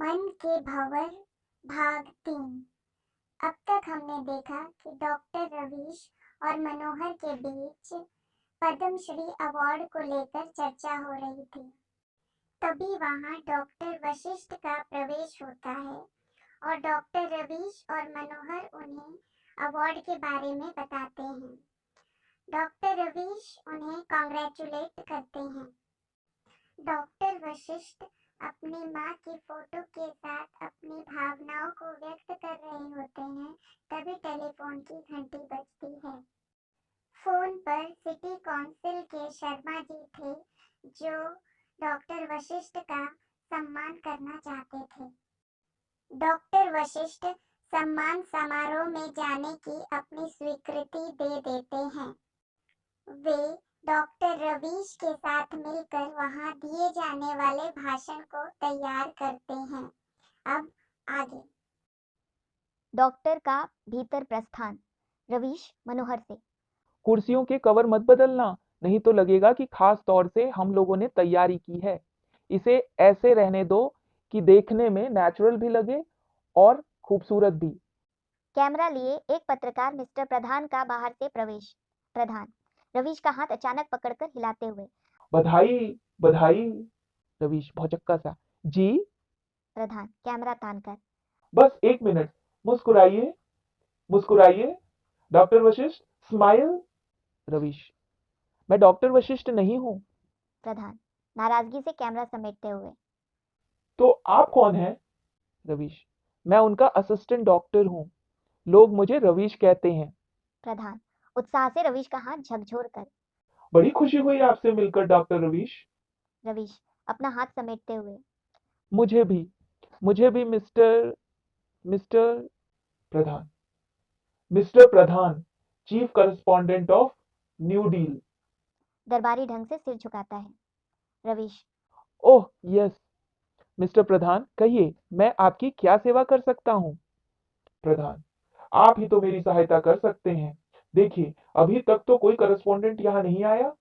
मन के भंवर भाग 3। अब तक हमने देखा कि डॉक्टर रवीश और मनोहर के बीच पद्मश्री अवार्ड को लेकर चर्चा हो रही थी। तभी वहां डॉक्टर वशिष्ठ का प्रवेश होता है और डॉक्टर रवीश और मनोहर उन्हें अवार्ड के बारे में बताते हैं। डॉक्टर रवीश उन्हें कॉन्ग्रेचुलेट करते हैं। डॉक्टर वशिष्ठ अपनी माँ की फोटो के साथ अपनी भावनाओं को व्यक्त कर रहे होते हैं, तभी टेलीफोन की घंटी बजती है। फोन पर सिटी काउंसिल के शर्मा जी थे, जो डॉक्टर वशिष्ठ का सम्मान करना चाहते थे। डॉक्टर वशिष्ठ सम्मान समारोह में जाने की अपनी स्वीकृति दे देते हैं। वे डॉक्टर रवीश के साथ मिलकर वहां दिए जाने वाले भाषण को तैयार करते हैं। अब आगे। डॉक्टर का भीतर प्रस्थान। रवीश मनोहर से। कुर्सियों के कवर मत बदलना, नहीं तो लगेगा कि खास तौर से हम लोगों ने तैयारी की है। इसे ऐसे रहने दो कि देखने में नेचुरल भी लगे और खूबसूरत भी। कैमरा लिए एक पत्रकार मिस्टर प्रधान का बाहर से प्रवेश। प्रधान रवीश का हाथ अचानक पकड़कर हिलाते हुए। बधाई बधाई। रवीश भौचक्का सा। जी। प्रधान कैमरा तानकर। बस एक मिनट, मुस्कुराइए मुस्कुराइए। Doctor Vashisht smile. रवीश, मैं डॉक्टर वशिष्ठ नहीं हूँ। प्रधान नाराजगी से कैमरा समेटते हुए। तो आप कौन हैं? रवीश, मैं उनका असिस्टेंट डॉक्टर हूँ। लोग मुझे रवीश कहते हैं। प्रधान उत्साह से रवीश का हाथ झकझोर कर। बड़ी खुशी हुई आपसे मिलकर डॉक्टर रवीश। रवीश अपना हाथ समेटते हुए। मुझे भी mister mister Pradhan. Mister Pradhan, chief correspondent of new deal. दरबारी ढंग से सिर झुकाता है। Ravish oh yes. मिस्टर प्रधान, कहिए मैं आपकी क्या सेवा कर सकता हूँ? प्रधान, आप ही तो मेरी सहायता कर सकते हैं। देखिए, अभी तक तो कोई करस्पॉन्डेंट यहाँ नहीं आया।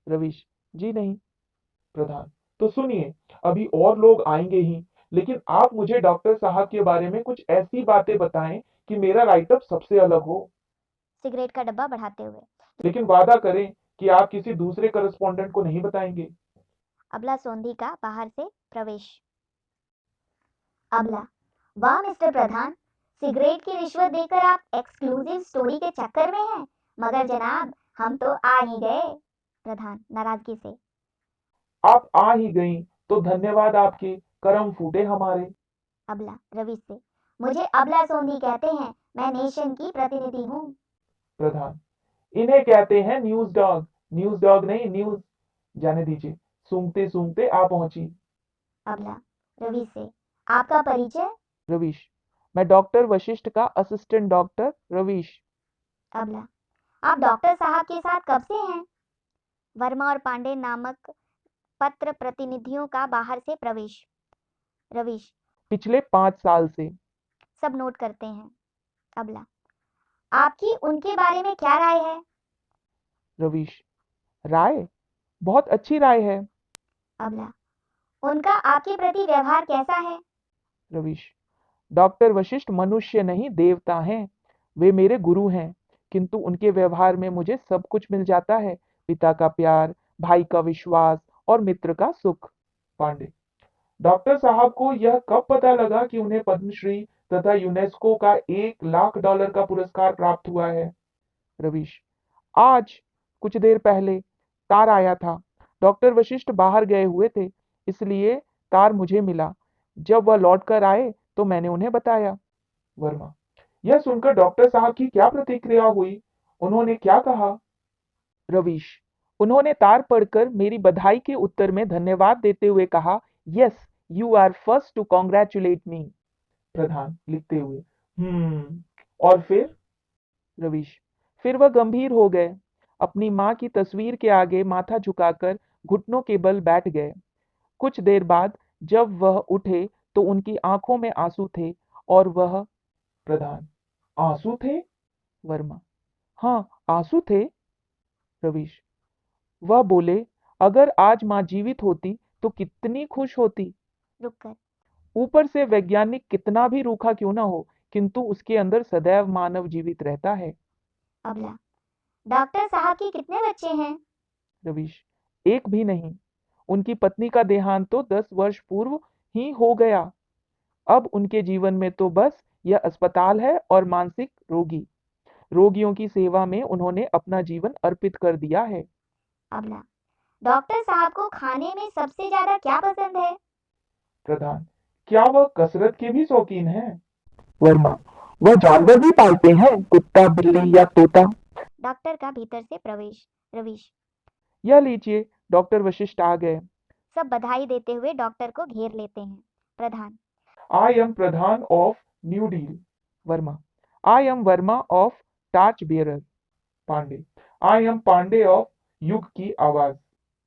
रवीश, जी नहीं। प्रधान, तो सुनिए, अभी और लोग आएंगे ही, लेकिन आप मुझे डॉक्टर साहब के बारे में कुछ ऐसी बातें बताएं कि मेरा राइटअप सबसे अलग हो। सिगरेट का डब्बा बढ़ाते हुए। लेकिन वादा करें कि आप किसी दूसरे करस्पॉन्डेंट को नहीं बताएंगे। अबला सोंधी का बाहर से प्रवेश। अबला वाह मिस्टर प्रधान, सिगरेट की रिश्वत देकर आप एक्सक्लूसिव स्टोरी के चक्कर में हैं, मगर जनाब हम तो आ ही गए। प्रधान नाराजगी से। आप आ ही गई तो धन्यवाद आपके, करम फूटे हमारे। अबला रवि से। मुझे अबला सोंधी कहते हैं, मैं नेशन की प्रतिनिधि हूँ। प्रधान, इन्हें कहते हैं न्यूज डॉग। न्यूज डॉग नहीं, न्यूज। जाने दीजिए, सूंघते सूंघते आ पहुंची। अबला रवि से। आपका परिचय? रवीश, मैं डॉक्टर वशिष्ठ का असिस्टेंट डॉक्टर रवीश। अबला आप डॉक्टर साहब के साथ कब से हैं? वर्मा और पांडे नामक पत्र प्रतिनिधियों का बाहर से प्रवेश। रवीश पिछले 5 साल से। सब नोट करते हैं। अबला आपकी उनके बारे में क्या राय है? रवीश, राय? बहुत अच्छी राय है। अबला उनका आपके प्रति व्यवहार कैसा है? रवीश, डॉक्टर वशिष्ठ मनुष्य नहीं देवता हैं। वे मेरे गुरु हैं, किंतु उनके व्यवहार में मुझे सब कुछ मिल जाता है। पिता का प्यार, भाई का विश्वास और मित्र का सुख। पांडे, डॉक्टर साहब को यह कब पता लगा कि उन्हें पद्मश्री तथा यूनेस्को का $1,00,000 का पुरस्कार प्राप्त हुआ है? रवीश, आज कुछ देर पहले तार आया था। डॉक्टर वशिष्ठ बाहर गए हुए थे, इसलिए तार मुझे मिला। जब वह लौट कर आए तो मैंने उन्हें बताया। वर्मा, यह सुनकर डॉक्टर साहब की क्या प्रतिक्रिया हुई? उन्होंने क्या कहा? रवीश, उन्होंने तार पढ़कर मेरी बधाई के उत्तर में धन्यवाद देते हुए कहा, yes, you are first to congratulate me. Pradhan लिखते हुए, और फिर? रवीश, फिर वह गंभीर हो गए। अपनी माँ की तस्वीर के आगे माथा झुकाकर घुटनों के बल बैठ गए। कुछ देर बाद जब वह उठे तो उनकी आंखों में आंसू थे और वह। प्रधान, आंसू थे? वर्मा, हाँ, आंसू थे। रवीश, वह बोले, अगर आज माँ जीवित होती तो कितनी खुश होती। रुककर ऊपर से वैज्ञानिक कितना भी रूखा क्यों ना हो, किंतु उसके अंदर सदैव मानव जीवित रहता है। अबला, डॉक्टर साहब के कितने बच्चे हैं? रवीश, एक भी नहीं। उनकी पत्नी का देहांत तो 10 वर्ष पूर्व ही हो गया। अब उनके जीवन में तो बस यह अस्पताल है और मानसिक रोगियों की सेवा में उन्होंने अपना जीवन अर्पित कर दिया है। अबला, डॉक्टर साहब को खाने में सबसे ज्यादा क्या पसंद है? प्रधान, क्या वह कसरत के भी शौकीन हैं? वर्मा, वह जानवर भी पालते हैं, कुत्ता, बिल्ली या तोता। डॉक्टर का भीतर से प्रवेश। रवीश, यह लीजिए, डॉक्टर वशिष्ठ आ गए। सब बधाई देते हुए डॉक्टर को घेर लेते हैं। Pradhan, I am Pradhan of new deal. Verma, I am Verma of torch bearer. Pandey, I am Pandey of Yug ki आवाज।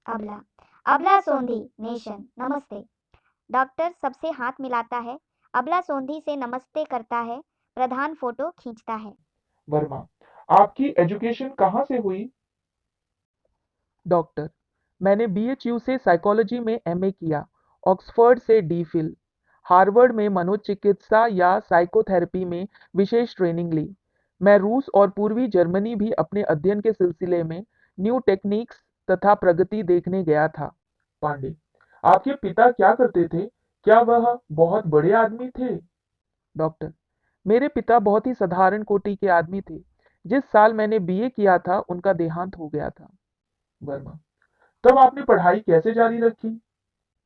अबला, अबला सोंधी नेशन नमस्ते। डॉक्टर सबसे हाथ मिलाता है, अबला सोंधी से नमस्ते करता है। प्रधान फोटो खींचता है। वर्मा, आपकी एजुकेशन कहाँ से हुई? डॉक्टर, मैंने बीएचयू से साइकोलॉजी में एमए किया, ऑक्सफोर्ड से डीफिल, हार्वर्ड में मनोचिकित्सा या साइकोथेरेपी में विशेष ट्रेनिंग ली। मैं रूस और पूर्वी जर्मनी भी अपने अध्ययन के सिलसिले में न्यू टेक्निक्स तथा प्रगति देखने गया था। पांडे, आपके पिता क्या करते थे? क्या वह बहुत बड़े आदमी थे? डॉक्टर, मेरे पिता बहुत ही साधारण कोटि के आदमी थे। जिस साल मैंने बीए किया था उनका देहांत हो गया था। वर्मा, तब आपने पढ़ाई कैसे जारी रखी?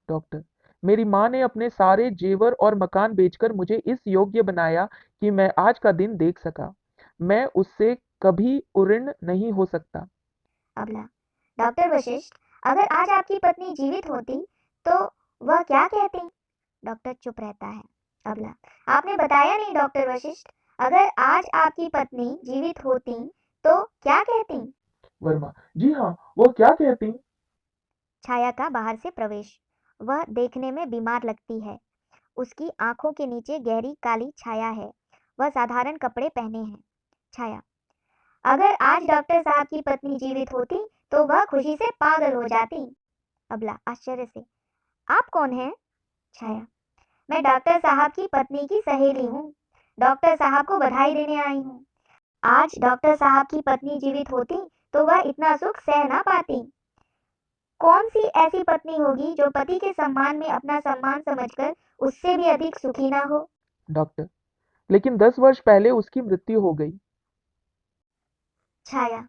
डॉक्टर, मेरी माँ ने अपने सारे जेवर और मकान बेचकर मुझे इस योग्य बनाया कि मैं आज का दिन देख सका। मैं उससे कभी उऋण नहीं हो सकता। अबला, डॉक्टर वशिष्ठ, अगर आज आपकी पत्नी जीवित होती तो वह क्या कहती? डॉक्टर चुप रहता है। अबला, आपने बताया नहीं डॉक्टर वशिष्ठ, अगर आज आपकी पत्नी जीवित होती तो क्या कहती? वर्मा, जी हाँ, वह क्या कहती? छाया का बाहर से प्रवेश। वह देखने में बीमार लगती है। उसकी आंखों के नीचे गहरी काली छाया है। वह साधारण कपड़े पहने हैं। छाया, अगर आज डॉक्टर साहब की पत्नी जीवित होती तो वह खुशी से पागल हो जाती। अबला आश्चर्य से, आप कौन हैं? छाया, मैं डॉक्टर साहब की पत्नी की सहेली हूँ। डॉक्टर साहब को बधाई देने आई हूँ। आज डॉक्टर साहब की पत्नी जीवित होती तो वह इतना सुख सह ना पाती। कौन सी ऐसी पत्नी होगी जो पति के सम्मान में अपना सम्मान समझकर उससे भी अधिक सुखी ना हो? डॉक्टर, लेकिन 10 वर्ष पहले उसकी मृत्यु हो गई। छाया,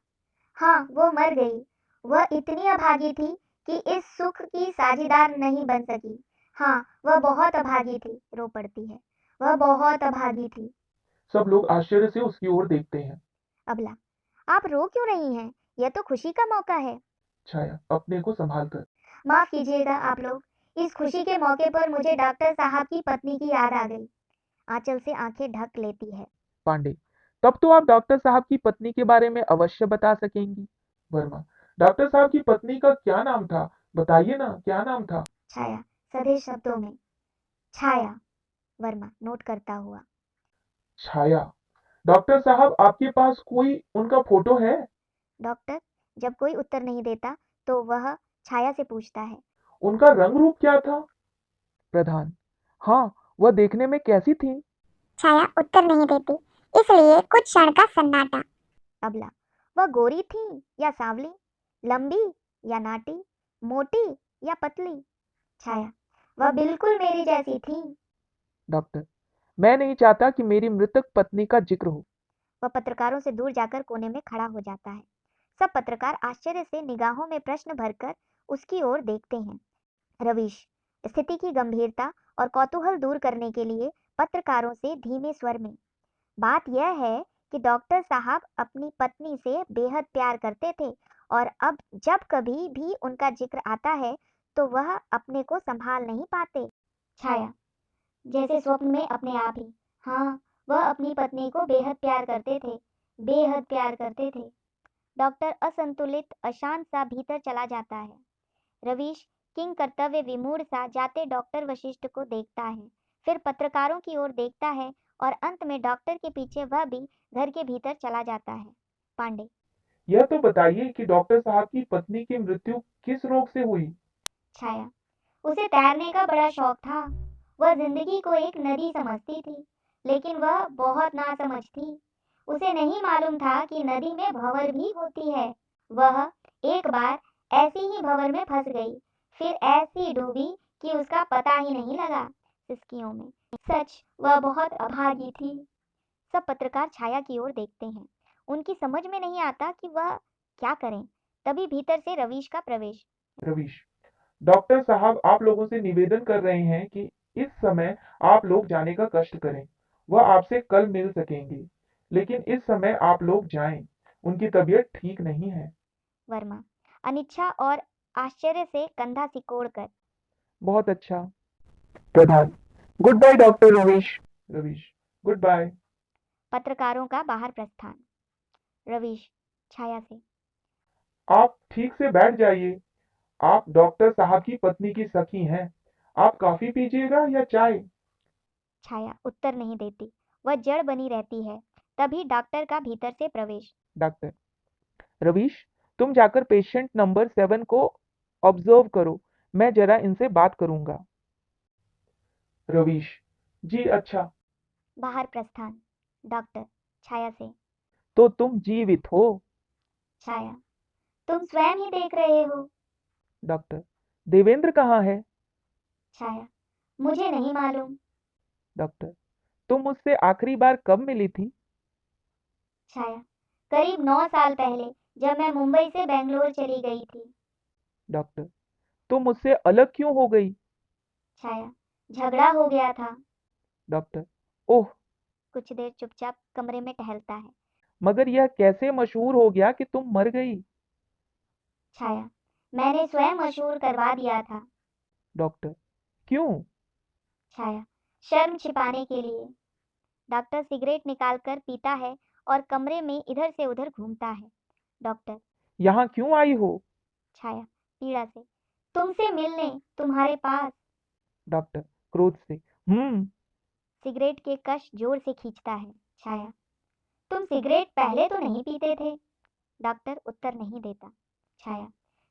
हाँ वो मर गई। वह इतनी अभागी थी कि इस सुख की साझीदार नहीं बन सकी। हाँ वह बहुत अभागी थी। रो पड़ती है। वह बहुत अभागी थी। सब लोग आश्चर्य से उसकी ओर देखते हैं। अबला, आप रो क्यों रही हैं? यह तो खुशी का मौका है। छाया, अपने को संभाल कर। माफ कीजिएगा आप लोग, इस खुशी के मौके पर मुझे डॉक्टर साहब की पत्नी की याद आ गई। आंचल से आंखें ढक लेती है। पांडे, तब तो आप डॉक्टर साहब की पत्नी के बारे में अवश्य बता सकेंगी। वर्मा, डॉक्टर साहब की पत्नी का क्या नाम था? बताइए ना, क्या नाम था? छाया सधे शब्दों में, छाया। वर्मा नोट करता हुआ। छाया, डॉक्टर साहब आपके पास कोई उनका फोटो है? डॉक्टर जब कोई उत्तर नहीं देता तो वह छाया से पूछता है। उनका रंग रूप क्या था? प्रधान, हाँ, वह देखने में कैसी थी? छाया उत्तर नहीं देती, इसलिए कुछ क्षण का सन्नाटा। अबला, वह गोरी थी या सांवली, लंबी या नाटी, मोटी या पतली? छाया, वह बिल्कुल मेरी जैसी थी। डॉक्टर, मैं नहीं चाहता कि मेरी मृतक पत्नी का जिक्र हो। वह पत्रकारों से दूर जाकर कोने में खड़ा हो जाता है। सब पत्रकार आश्चर्य से निगाहों में प्रश्न भरकर उसकी ओर देखते हैं। रवीश स्थिति की गंभीरता और कौतूहल दूर करने के लिए पत्रकारों से धीमे स्वर में, बात यह है कि डॉक्टर साहब अपनी पत्नी से बेहद प्यार करते थे और अब जब कभी भी उनका जिक्र आता है तो वह अपने को संभाल नहीं पाते। छाया, जैसे स्वप्न में अपने आप ही, हाँ वह अपनी पत्नी को बेहद प्यार करते थे, बेहद प्यार करते थे। डॉक्टर असंतुलित अशांत सा भीतर चला जाता है। रवीश किंग कर्तव्य विमूढ़ सा जाते डॉक्टर वशिष्ठ को देखता है, फिर पत्रकारों की ओर देखता है और अंत में डॉक्टर के पीछे वह भी घर के भीतर चला जाता है। पांडे, यह तो बताइए कि डॉक्टर साहब की पत्नी की मृत्यु किस रोग से हुई? छाया, उसे तैरने का बड़ा शौक था। वह जिंदगी को एक नदी समझती थी, लेकिन वह बहुत नासमझ थी। उसे नहीं मालूम था कि नदी में भंवर भी होती है। वह एक बार ऐसी ही भंवर में फंस गई, फिर ऐसी डूबी कि उसका पता ही नहीं लगा। सिसकियों में सच वह बहुत अभागी थी। सब पत्रकार छाया की ओर देखते हैं। उनकी समझ में नहीं आता कि वह क्या करें। तभी भीतर से रवीश का प्रवेश। रवीश, डॉक्टर साहब आप लोगों से निवेदन कर रहे हैं कि इस समय आप लोग जाने का कष्ट करें। वह आपसे कल मिल सकेंगे, लेकिन इस समय आप लोग जाएं। उनकी तबीयत ठीक नहीं है। वर्मा अनिच्छा और आश्चर्य से कंधा सिकोड़कर। बहुत अच्छा। Pradhan, goodbye doctor Ravish. Ravish, goodbye. पत्रकारों का बाहर प्रस्थान। रवीश छाया से। आप ठीक से बैठ जाइए। आप डॉक्टर साहब की पत्नी की सखी हैं। आप कॉफी पीजिएगा या चाय? छाया उत्तर नहीं देती, वह जड़ बनी रहती है। तभी डॉक्टर का भीतर से प्रवेश। डॉक्टर, रवीश, तुम जाकर पेशेंट नंबर 7 को ऑब्जर्व करो। मैं जरा इनसे बात करूंगा। रवीश, जी अच्छा। बाहर प्रस्थान। डॉक्टर छाया से। तो तुम जीवित हो? छाया तुम स्वयं ही देख रहे हो। डॉक्टर, देवेंद्र कहाँ है? छाया मुझे नहीं मालूम। डॉक्टर, तुम मुझसे आखिरी बार कब मिली थी? छाया करीब 9 साल पहले, जब मैं मुंबई से बेंगलोर चली गई थी। डॉक्टर, तुम मुझसे अलग क्यों हो गई? छाया झगड़ा हो गया था। डॉक्टर, ओह, कुछ देर चुपचाप कमरे में टहलता है। मगर यह कैसे मशहूर हो गया कि तुम मर गई? छाया मैंने स्वयं मशहूर करवा दिया था। डॉक्टर, क्यों? छाया शर्म छिपाने के लिए। डॉक्टर सिगरेट निकालकर पीता है और कमरे में इधर से उधर घूमता है। डॉक्टर यहाँ क्यों आई हो? छाया पीड़ा से। तुमसे मिलने, तुम्हारे पास। डॉक्टर क्रोध से, सिगरेट के कश जोर से खींचता है। छाया तुम सिगरेट पहले तो नहीं पीते थे। डॉक्टर उत्तर नहीं देता। छाया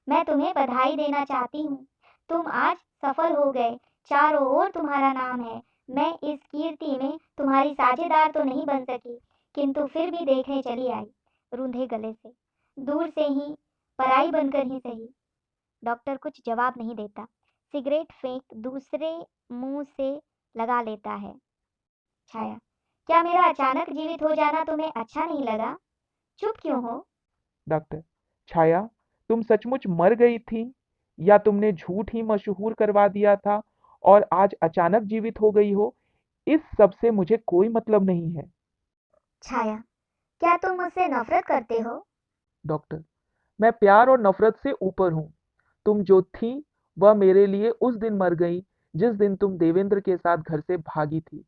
मैं तुम्हें बधाई देना चाहती हूँ। तुम आज सफल हो गए। चारों ओर तुम्हारा नाम है। मैं इस कीर्ति में तुम्हारी साझेदार तो नहीं बन सकी, किंतु फिर भी देखने चली आई, रूंधे गले से, दूर से ही, पराई बनकर ही सही। डॉक्टर कुछ जवाब नहीं देता। सिगरेट फेंक दूसरे मुंह से लगा लेता है। छाया क्या मेरा अचानक जीवित हो जाना तुम्हें अच्छा नहीं लगा? चुप क्यों हो? डॉक्टर, छाया, तुम सचमुच मर गई थी या तुमने झूठ ही मशहूर करवा दिया था और आज अचानक जीवित हो गई हो? इस सब से मुझे कोई मतलब नहीं है। छाया क्या तुम मुझसे नफरत करते हो? डॉक्टर, मैं प्यार और नफरत से ऊपर हूँ। तुम जो थी वह मेरे लिए उस दिन मर गई जिस दिन तुम देवेंद्र के साथ घर से भागी थी,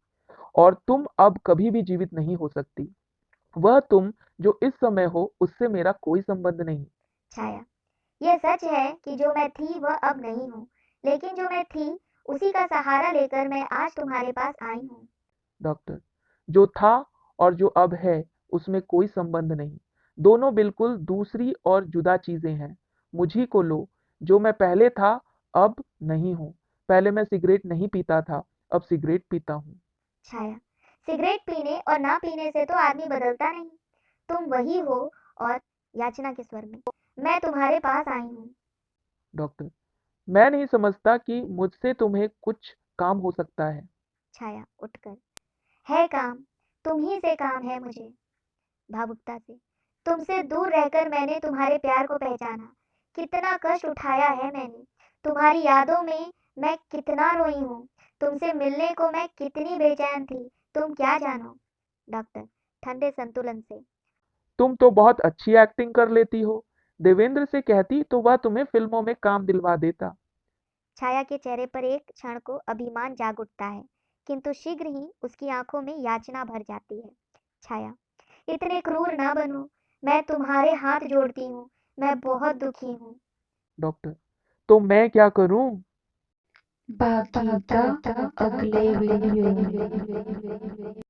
और तुम अब कभी भी जीवित नहीं हो सकती। वह तुम जो इस समय हो उससे मेरा कोई संबंध नहीं। छाया यह सच है कि जो मैं थी वह अब नहीं हूँ, लेकिन जो मैं थी उसी का सहारा लेकर मैं आज तुम्हारे पास आई हूँ। डॉक्टर, जो था और जो अब है उसमें कोई संबंध नहीं। दोनों बिल्कुल दूसरी और जुदा चीजें हैं। मुझी को लो। जो मैं पहले था अब नहीं हूँ। पहले मैं सिगरेट नहीं पीता था, अब सिगरेट पीता हूँ। छाया सिगरेट पीने और ना पीने से तो आदमी बदलता नहीं। तुम वही हो। और याचना के स्वर में, मैं तुम्हारे पास आई हूँ। डॉक्टर, मैं नहीं समझता कि मुझसे तुम्हें कुछ काम हो सकता है। छाया उठकर, है काम, तुम ही से काम है मुझे। भावुकता से, तुमसे दूर रहकर मैंने तुम्हारे प्यार को पहचाना। कितना कष्ट उठाया है मैंने। तुम्हारी यादों में मैं कितना रोई हूँ। तुमसे मिलने को मैं कितनी बेचैन थी, तुम क्या जानो। डॉक्टर ठंडे संतुलन से। तुम तो बहुत अच्छी एक्टिंग कर लेती हो। देवेंद्र से कहती तो वह तुम्हें फिल्मों में काम दिलवा देता। छाया के चेहरे पर एक क्षण को अभिमान जाग उठता है, किंतु शीघ्र ही उसकी आंखों में याचना भर जाती है। छाया इतने क्रूर ना बनो। मैं तुम्हारे हाथ जोड़ती हूँ। मैं बहुत दुखी हूँ। डॉक्टर, तो मैं क्या करूं? बाकी का अगले वीडियो में।